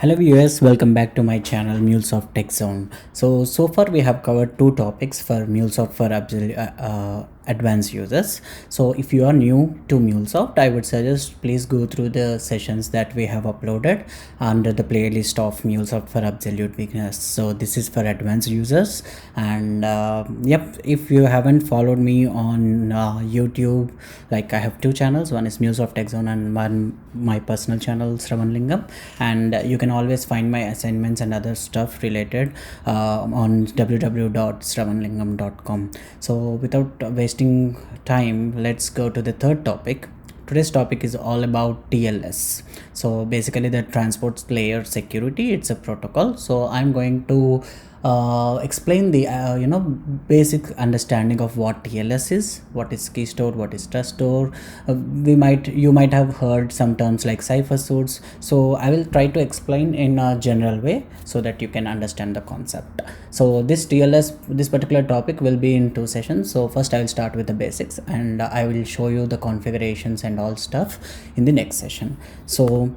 Hello viewers, welcome back to my channel MuleSoft-TechZone. So far we have covered two topics for MuleSoft for advanced users. So if you are new to MuleSoft, I would suggest please go through the sessions that we have uploaded under the playlist of MuleSoft for absolute beginners. So this is for advanced users, and yep, if you haven't followed me on YouTube, like I have two channels, one is MuleSoft-TechZone and one my personal channel Sravanlingam, and you can always find my assignments and other stuff related on www.sravanlingam.com. So without wasting time, let's go to the third topic. Today's topic is all about TLS. So basically the transport layer security, it's a protocol. So I'm going to explain the basic understanding of what TLS is, what is Keystore, what is Truststore. You might have heard some terms like Cipher suits. So I will try to explain in a general way so that you can understand the concept. So this particular topic will be in two sessions. So first I will start with the basics, and I will show you the configurations and all stuff in the next session. So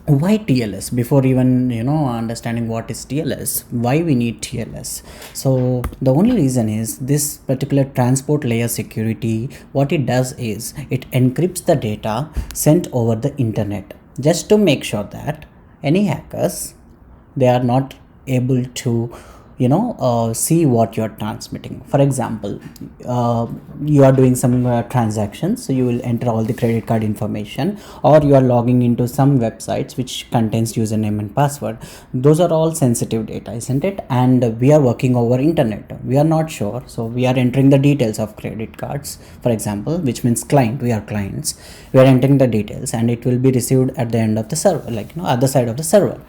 why TLS? Before even understanding what is TLS, why we need TLS? So the only reason is this particular transport layer security, what it does is it encrypts the data sent over the internet, just to make sure that any hackers, they are not able to see what you're transmitting. For example, you are doing some transactions, so you will enter all the credit card information, or you are logging into some websites which contains username and password. Those are all sensitive data, isn't it? And we are working over internet, we are not sure, so we are entering the details of credit cards, for example, which means client, we are clients, we are entering the details, and it will be received at the end of the server, like other side of the server.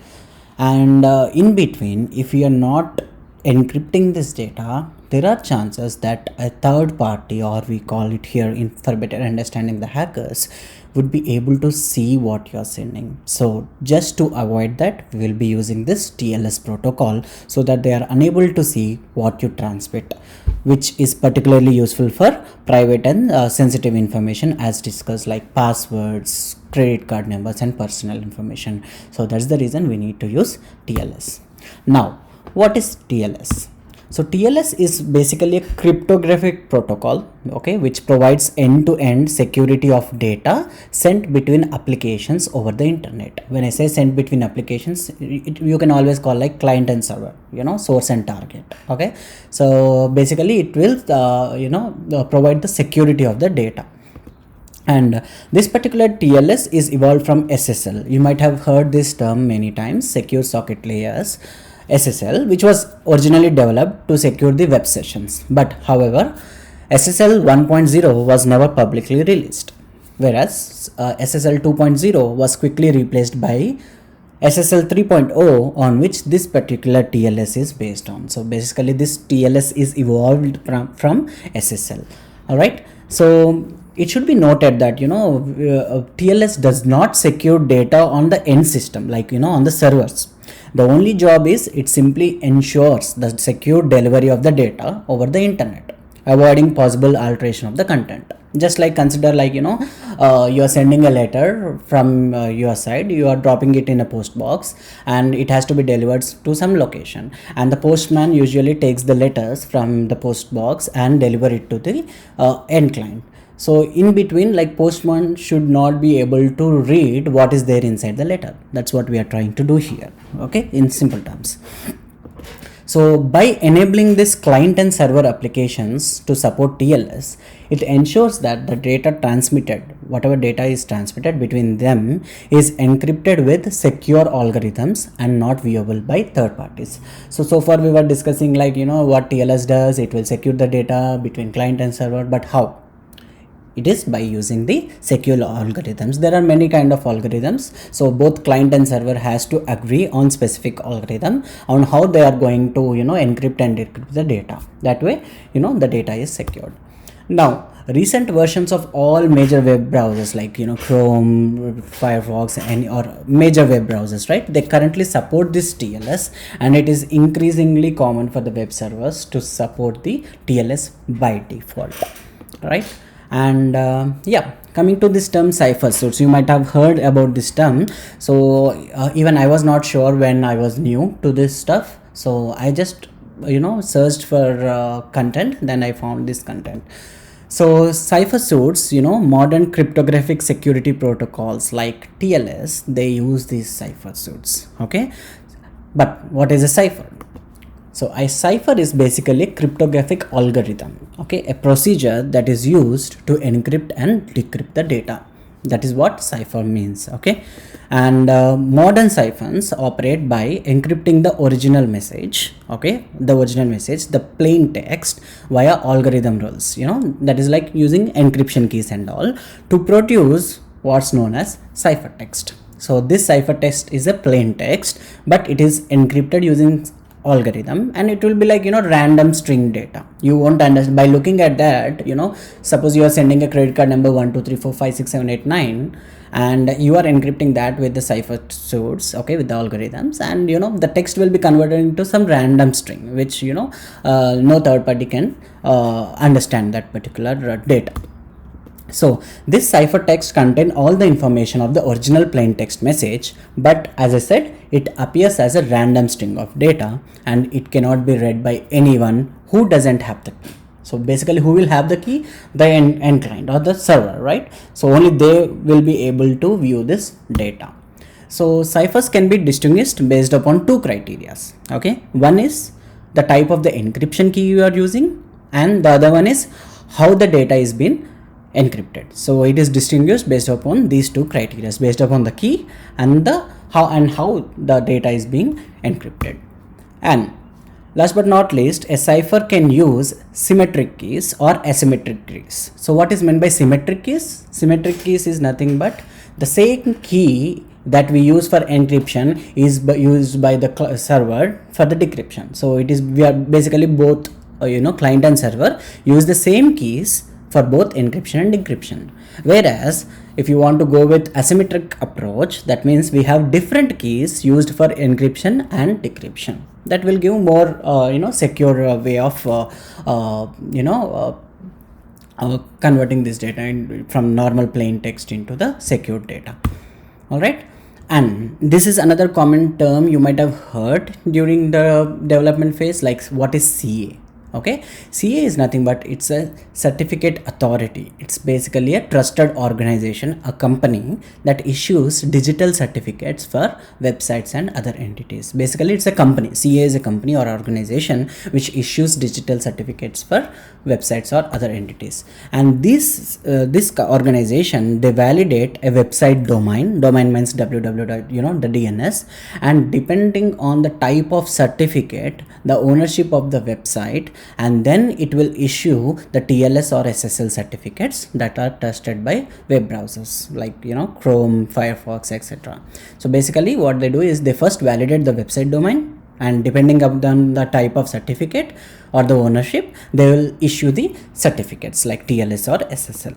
And in between, if you are not encrypting this data, there are chances that a third party, or we call it here for better understanding the hackers, would be able to see what you're sending. So just to avoid that, we will be using this TLS protocol so that they are unable to see what you transmit, which is particularly useful for private and sensitive information as discussed, like passwords, credit card numbers, and personal information. So that's the reason we need to use TLS. Now, what is TLS? So TLS is basically a cryptographic protocol, okay, which provides end-to-end security of data sent between applications over the internet. When I say sent between applications, you can always call like client and server, source and target. Okay, so basically it will provide the security of the data. And this particular TLS is evolved from SSL. You might have heard this term many times, secure socket layers, SSL, which was originally developed to secure the web sessions. But however, SSL 1.0 was never publicly released, whereas SSL 2.0 was quickly replaced by SSL 3.0, on which this particular TLS is based on. So basically this TLS is evolved from SSL. All right. So it should be noted that TLS does not secure data on the end system, like on the servers. The only job is it simply ensures the secure delivery of the data over the internet, avoiding possible alteration of the content. Just like consider, like you are sending a letter from your side, you are dropping it in a post box, and it has to be delivered to some location, and the postman usually takes the letters from the post box and deliver it to the end client. So in between, like postman should not be able to read what is there inside the letter. That's what we are trying to do here, okay, in simple terms. So by enabling this client and server applications to support TLS, it ensures that the data transmitted, whatever data is transmitted between them, is encrypted with secure algorithms and not viewable by third parties. So far we were discussing like what TLS does. It will secure the data between client and server, but how? It is by using the secure algorithms. There are many kind of algorithms, so both client and server has to agree on specific algorithm on how they are going to encrypt and decrypt the data. That way the data is secured. Now, recent versions of all major web browsers like Chrome, Firefox, or major web browsers, right, they currently support this TLS, and it is increasingly common for the web servers to support the TLS by default, right? And Coming to this term cipher suits, you might have heard about this term. So even I was not sure when I was new to this stuff, so I just searched for content, then I found this content. So cipher suits, modern cryptographic security protocols like TLS, they use these cipher suits. Okay, but what is a cipher? So a cipher is basically a cryptographic algorithm, okay, a procedure that is used to encrypt and decrypt the data. That is what cipher means, okay. And modern ciphers operate by encrypting the original message, okay, the plain text via algorithm rules, that is like using encryption keys and all to produce what's known as ciphertext. So this ciphertext is a plain text, but it is encrypted using algorithm, and it will be like random string data. You won't understand by looking at that. Suppose you are sending a credit card number 1 2 3 4 5 6 7 8 9, and you are encrypting that with the cipher suits, okay, with the algorithms, and the text will be converted into some random string, which no third party can understand that particular data. So this ciphertext contains all the information of the original plain text message, but as I said, it appears as a random string of data, and it cannot be read by anyone who doesn't have the key. So basically, who will have the key? The end client or the server, right? So only they will be able to view this data. So ciphers can be distinguished based upon two criteria. Okay, one is the type of the encryption key you are using, and the other one is how the data is being encrypted. So it is distinguished based upon these two criteria, based upon the key and the how the data is being encrypted. And last but not least, a cipher can use symmetric keys or asymmetric keys. So what is meant by symmetric keys? Symmetric keys is nothing but the same key that we use for encryption is used by the server for the decryption. So we are basically both client and server use the same keys for both encryption and decryption. Whereas if you want to go with asymmetric approach, that means we have different keys used for encryption and decryption. That will give more secure way of converting this data from normal plain text into the secure data. All right. And this is another common term you might have heard during the development phase, like what is CA. Okay, CA is nothing but it's a certificate authority. It's basically a trusted organization, a company that issues digital certificates for websites and other entities. Basically, it's a company. CA is a company or organization which issues digital certificates for websites or other entities. And this organization, they validate a website domain. Domain means www, the DNS, and depending on the type of certificate, the ownership of the website, and then it will issue the TLS or SSL certificates that are trusted by web browsers like Chrome, Firefox, etc. So basically what they do is they first validate the website domain, and depending upon the type of certificate or the ownership, they will issue the certificates like TLS or SSL.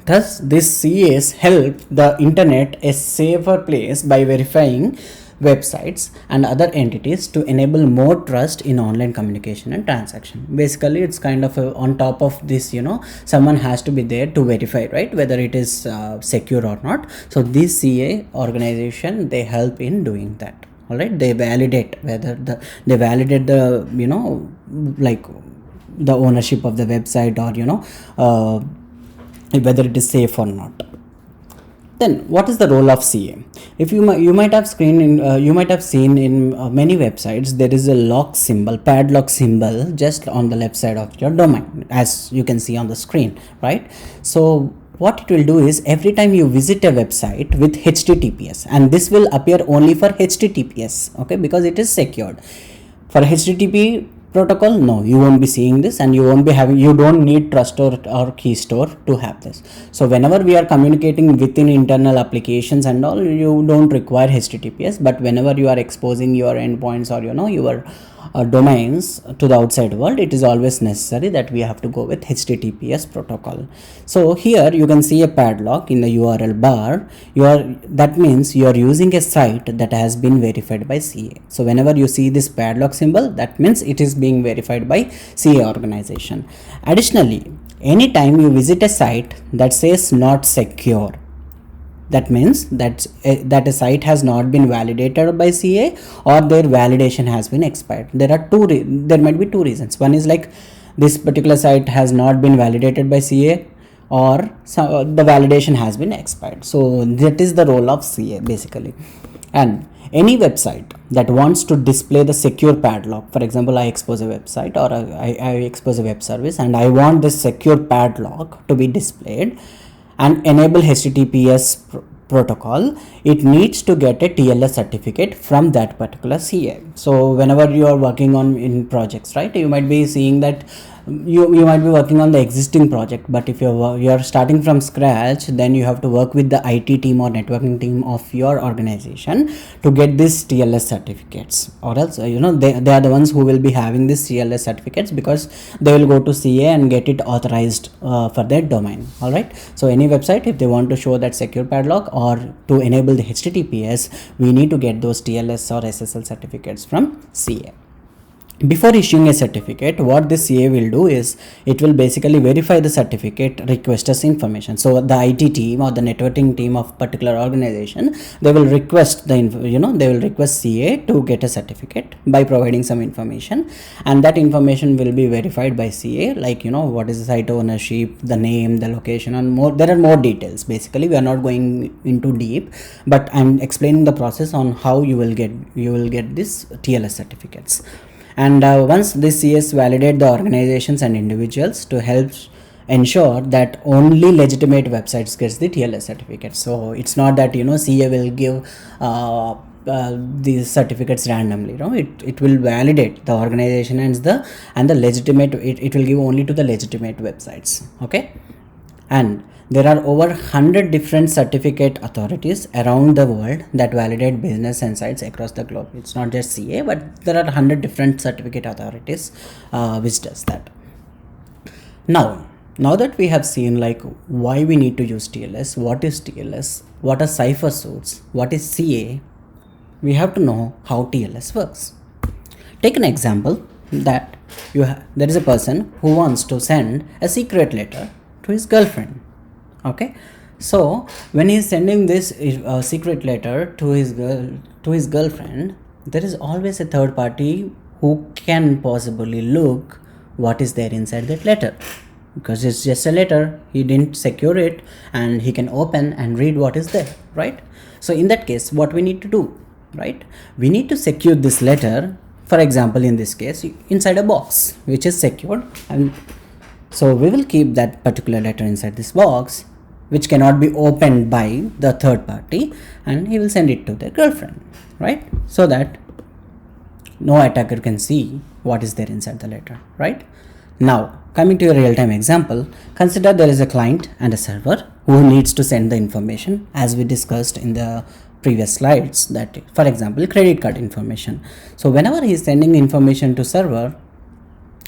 Thus, these CAs help the internet a safer place by verifying websites and other entities to enable more trust in online communication and transaction. Basically, it's kind of on top of this, someone has to be there to verify, right, whether it is secure or not. So this CA organization, they help in doing that. All right, they validate whether they validate the like the ownership of the website, or whether it is safe or not. Then what is the role of CA? If you might have seen in many websites, there is a lock symbol, padlock symbol just on the left side of your domain, as you can see on the screen, right? So what it will do is every time you visit a website with HTTPS, and this will appear only for HTTPS, okay, because it is secured. For HTTP protocol, no, you won't be seeing this, and you don't need Truststore or Keystore to have this. So whenever we are communicating within internal applications and all, you don't require HTTPS, but whenever you are exposing your endpoints or your domains to the outside world, it is always necessary that we have to go with HTTPS protocol. So here you can see a padlock in the URL bar. That means you are using a site that has been verified by CA. So whenever you see this padlock symbol, that means it is being verified by CA organization. Additionally, anytime you visit a site that says not secure, that means that a site has not been validated by CA or their validation has been expired. There are there might be two reasons. One is like this particular site has not been validated by CA, or the validation has been expired. So that is the role of CA basically. And any website that wants to display the secure padlock, for example, I expose a website or I expose a web service and I want this secure padlock to be displayed and enable HTTPS protocol, it needs to get a TLS certificate from that particular CA. So whenever you are working on in projects, right, you might be seeing that you might be working on the existing project, but if you're starting from scratch, then you have to work with the IT team or networking team of your organization to get these TLS certificates, or else they are the ones who will be having these TLS certificates, because they will go to CA and get it authorized for their domain. All right, so any website, if they want to show that secure padlock or to enable the HTTPS, we need to get those TLS or SSL certificates from CA. Before issuing a certificate, what this CA will do is it will basically verify the certificate requester's information. So the IT team or the networking team of particular organization, they will request they will request CA to get a certificate by providing some information, and that information will be verified by CA, like what is the site ownership, the name, the location, and more. There are more details. Basically, we are not going into deep, but I'm explaining the process on how you will get this TLS certificates. And once this CS validate the organizations and individuals to help ensure that only legitimate websites gets the TLS certificate. So it's not that CA will give these certificates randomly. It will validate the organization and the legitimate. It will give only to the legitimate websites. Okay, and there are over 100 different certificate authorities around the world that validate business and sites across the globe. It's not just CA, but there are 100 different certificate authorities which does that. Now that we have seen like why we need to use TLS, what is TLS, what are Cipher suits, what is CA, we have to know how TLS works. Take an example that there is a person who wants to send a secret letter to his girlfriend. Okay, so when he is sending this secret letter to his girlfriend, there is always a third party who can possibly look what is there inside that letter, because it's just a letter. He didn't secure it and he can open and read what is there, right? So in that case, what we need to do, right, we need to secure this letter, for example in this case, inside a box which is secured, and so we will keep that particular letter inside this box which cannot be opened by the third party, and he will send it to their girlfriend, right? So that no attacker can see what is there inside the letter, right? Now, coming to a real-time example, consider there is a client and a server who needs to send the information, as we discussed in the previous slides, that for example credit card information. So whenever he is sending information to server,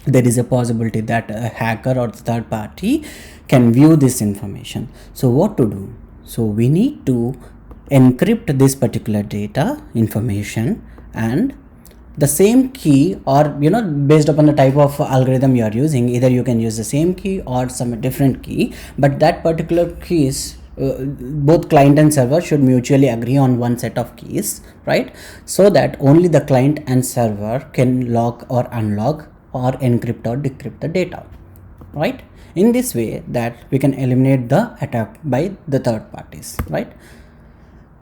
there is a possibility that a hacker or the third party can view this information. So what to do? So we need to encrypt this particular data information, and the same key, or based upon the type of algorithm you are using, either you can use the same key or some different key, but that particular keys, both client and server should mutually agree on one set of keys, right? So that only the client and server can lock or unlock or encrypt or decrypt the data, right? In this way that we can eliminate the attack by the third parties, right?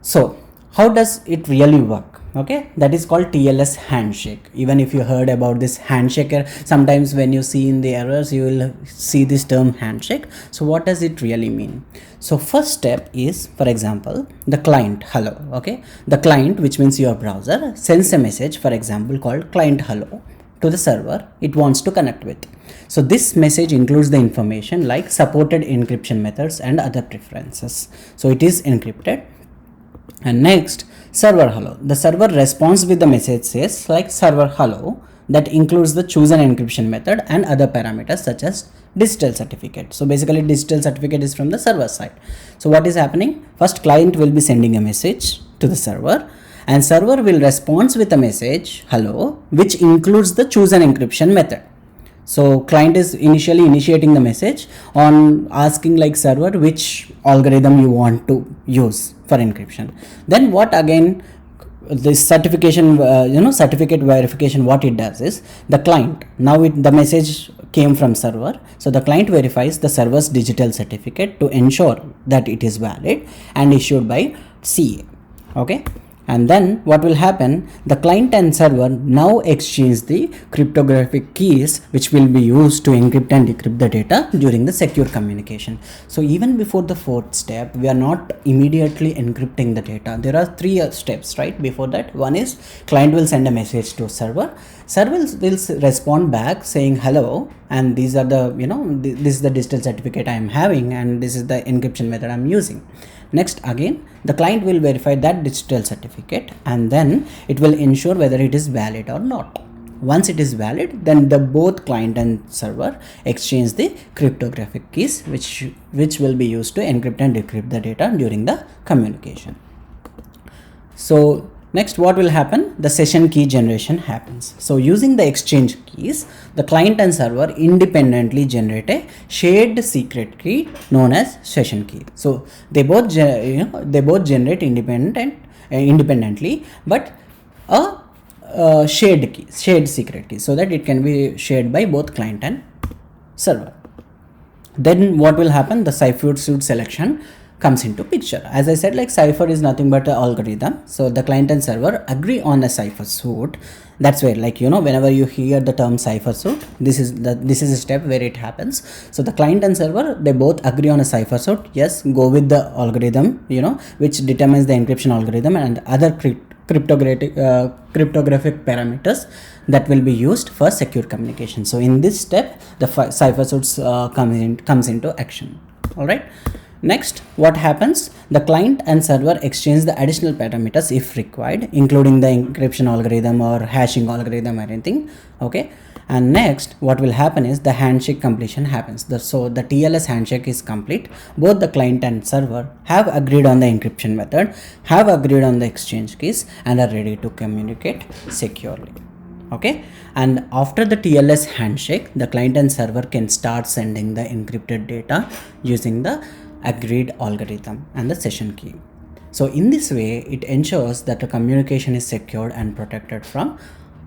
So how does it really work? Okay, that is called TLS handshake. Even if you heard about this handshake, sometimes when you see in the errors you will see this term handshake. So what does it really mean? So first step is, for example, the client hello. Okay, the client, which means your browser, sends a message, for example called client hello, to the server it wants to connect with. So this message includes the information like supported encryption methods and other preferences. So it is encrypted. And next, server hello. The server responds with the message says like server hello, that includes the chosen encryption method and other parameters such as digital certificate. So basically digital certificate is from the server side. So what is happening? First, client will be sending a message to the server, and server will respond with a message hello, which includes the chosen encryption method. So client is initially initiating the message on asking like server which algorithm you want to use for encryption. Then what again, this certification, certificate verification, what it does is the client, now the message came from server, so the client verifies the server's digital certificate to ensure that it is valid and issued by CA. Okay, and then what will happen, the client and server now exchange the cryptographic keys which will be used to encrypt and decrypt the data during the secure communication. So even before the fourth step, we are not immediately encrypting the data. There are three steps right before that. One is client will send a message to server will respond back saying hello, and these are the, this is the digital certificate I am having and this is the encryption method I'm using. Next, again the client will verify that digital certificate and then it will ensure whether it is valid or not. Once it is valid, then the both client and server exchange the cryptographic keys which will be used to encrypt and decrypt the data during the communication. So next, what will happen? The session key generation happens. So using the exchange keys, the client and server independently generate a shared secret key known as session key. So they both generate independently, but a shared secret key, so that it can be shared by both client and server. Then what will happen? The cipher suit selection comes into picture. As I said, like Cipher is nothing but an algorithm. So the client and server agree on a cipher suit. That's where, like, whenever you hear the term cipher suit, this is a step where it happens. So the client and server, they both agree on a cipher suit. Yes, go with the algorithm, which determines the encryption algorithm and other cryptographic parameters that will be used for secure communication. So in this step, the cipher suits comes into action. All right. Next, what happens? The client and server exchange the additional parameters if required, including the encryption algorithm or hashing algorithm or anything. Okay. And next, what will happen is the handshake completion happens. So the TLS handshake is complete. Both the client and server have agreed on the encryption method, have agreed on the exchange keys, and are ready to communicate securely. Okay, and after the TLS handshake, the client and server can start sending the encrypted data using the agreed algorithm and the session key. So in this way, it ensures that the communication is secured and protected from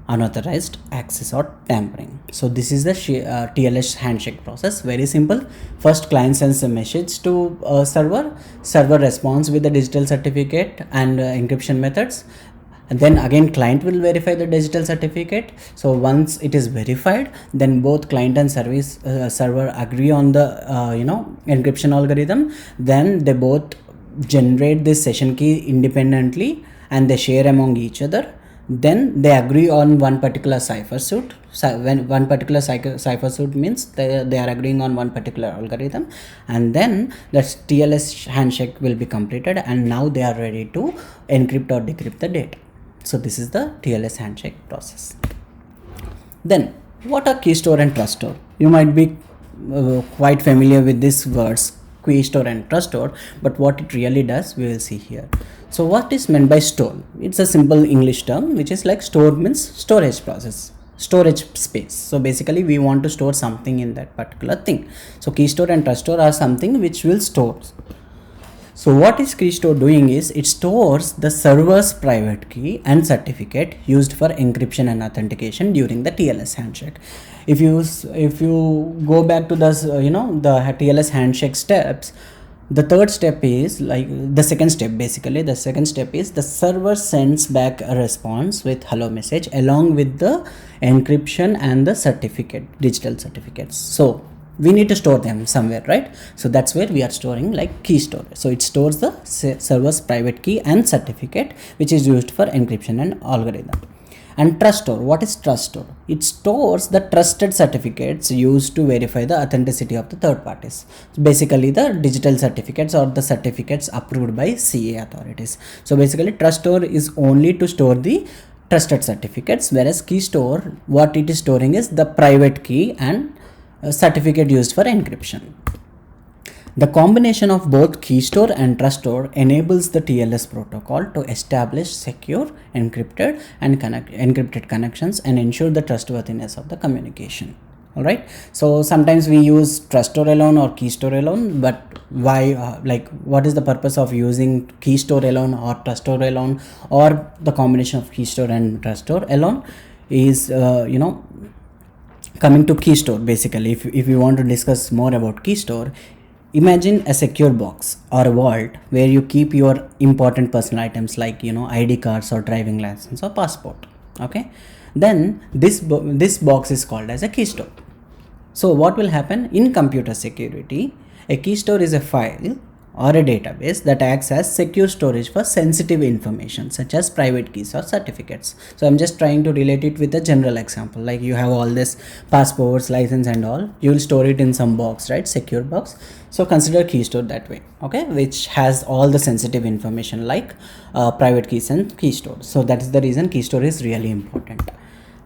unauthorized access or tampering. So this is the TLS handshake process. Very simple. First, client sends a message to server responds with the digital certificate and encryption methods. And then again client will verify the digital certificate. So once it is verified, then both client and server agree on the encryption algorithm. Then they both generate this session key independently and they share among each other. Then they agree on one particular cipher suit. So when one particular cipher suit means they are agreeing on one particular algorithm, and then the TLS handshake will be completed, and now they are ready to encrypt or decrypt the data. So this is the TLS handshake process. Then what are Keystore and Truststore? You might be quite familiar with these words, Keystore and Truststore, but what it really does, we will see here. So what is meant by store? It's a simple English term, which is like store means storage process, storage space. So basically we want to store something in that particular thing. So Keystore and Truststore are something which will store. So what is Keystore doing is it stores the server's private key and certificate used for encryption and authentication during the TLS handshake. If you go back to the the TLS handshake steps, the third step is like the second step. Basically, the second step is the server sends back a response with hello message along with the encryption and the certificate, digital certificates. So we need to store them somewhere, right? So that's where we are storing like Keystore. So it stores the server's private key and certificate, which is used for encryption and algorithm. And Truststore, what is Truststore? It stores the trusted certificates used to verify the authenticity of the third parties. Basically the digital certificates or the certificates approved by CA authorities. So basically Truststore is only to store the trusted certificates, whereas Keystore, what it is storing is the private key and certificate used for encryption. The combination of both Keystore and Truststore enables the TLS protocol to establish secure, encrypted and encrypted connections and ensure the trustworthiness of the communication. All right, so sometimes we use Truststore alone or Keystore alone, but why, like what is the purpose of using Keystore alone or Truststore alone, or the combination of Keystore and Truststore alone is coming to Keystore. Basically, if you want to discuss more about Keystore, imagine a secure box or a vault where you keep your important personal items like ID cards or driving license or passport. Okay, then this box is called as a keystore. So what will happen in computer security? A keystore is a file or a database that acts as secure storage for sensitive information such as private keys or certificates. So I'm just trying to relate it with a general example, like you have all this passports, license and all, you will store it in some box, right? Secure box. So consider keystore that way, okay, which has all the sensitive information like private keys and keystore. So that is the reason keystore is really important.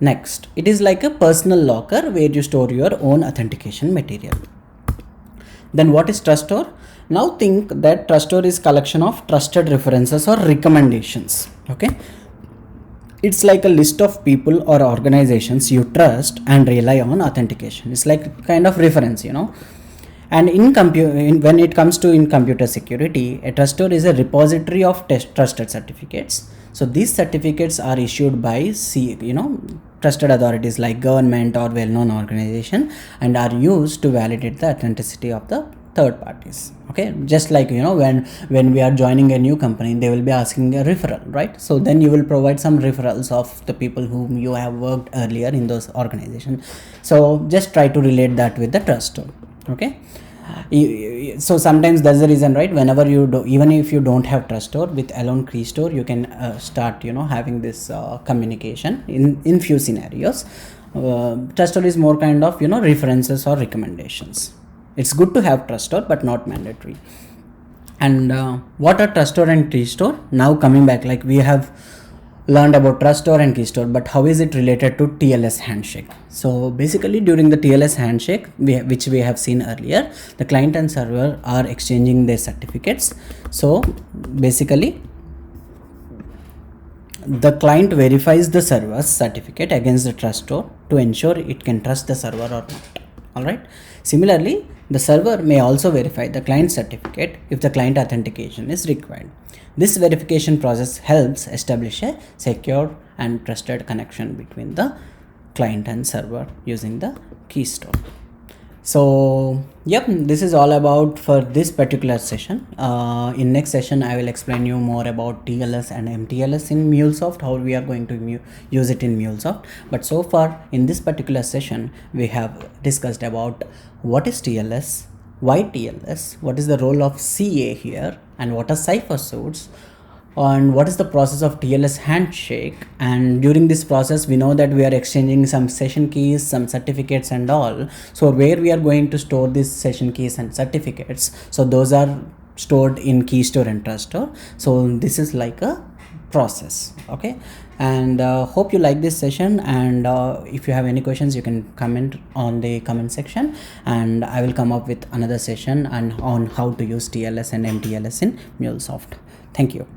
Next, it is like a personal locker where you store your own authentication material. Then what is Truststore? Now think that Truststore is collection of trusted references or recommendations. Okay, it's like a list of people or organizations you trust and rely on authentication. It's like kind of reference, And when it comes to in computer security, a Truststore is a repository of trusted certificates. So these certificates are issued by trusted authorities like government or well-known organization, and are used to validate the authenticity of the third parties. Okay, just like when we are joining a new company, they will be asking a referral, right? So then you will provide some referrals of the people whom you have worked earlier in those organizations. So just try to relate that with the Truststore. Okay, so sometimes that's the reason, right? Whenever you do, even if you don't have Truststore, with alone Keystore you can start having this communication in few scenarios. Truststore is more kind of references or recommendations. It's good to have Truststore but not mandatory. And what are Truststore and Keystore? Now coming back, like we have learned about Truststore and Keystore, but how is it related to TLS handshake? So basically during the TLS handshake, which we have seen earlier, the client and server are exchanging their certificates. So basically the client verifies the server's certificate against the Truststore to ensure it can trust the server or not. All right. Similarly, the server may also verify the client certificate if the client authentication is required. This verification process helps establish a secure and trusted connection between the client and server using the Keystore. So yep, this is all about for this particular session. In next session I will explain you more about TLS and MTLS in MuleSoft, how we are going to use it in MuleSoft. But so far in this particular session we have discussed about what is TLS, why TLS, what is the role of CA here, and what are Cipher suits, and what is the process of TLS handshake. And during this process we know that we are exchanging some session keys, some certificates and all. So where we are going to store these session keys and certificates, so those are stored in Keystore and Truststore. So this is like a process. Okay, and hope you like this session, and if you have any questions you can comment on the comment section, and I will come up with another session on how to use TLS and MTLS in MuleSoft. Thank you.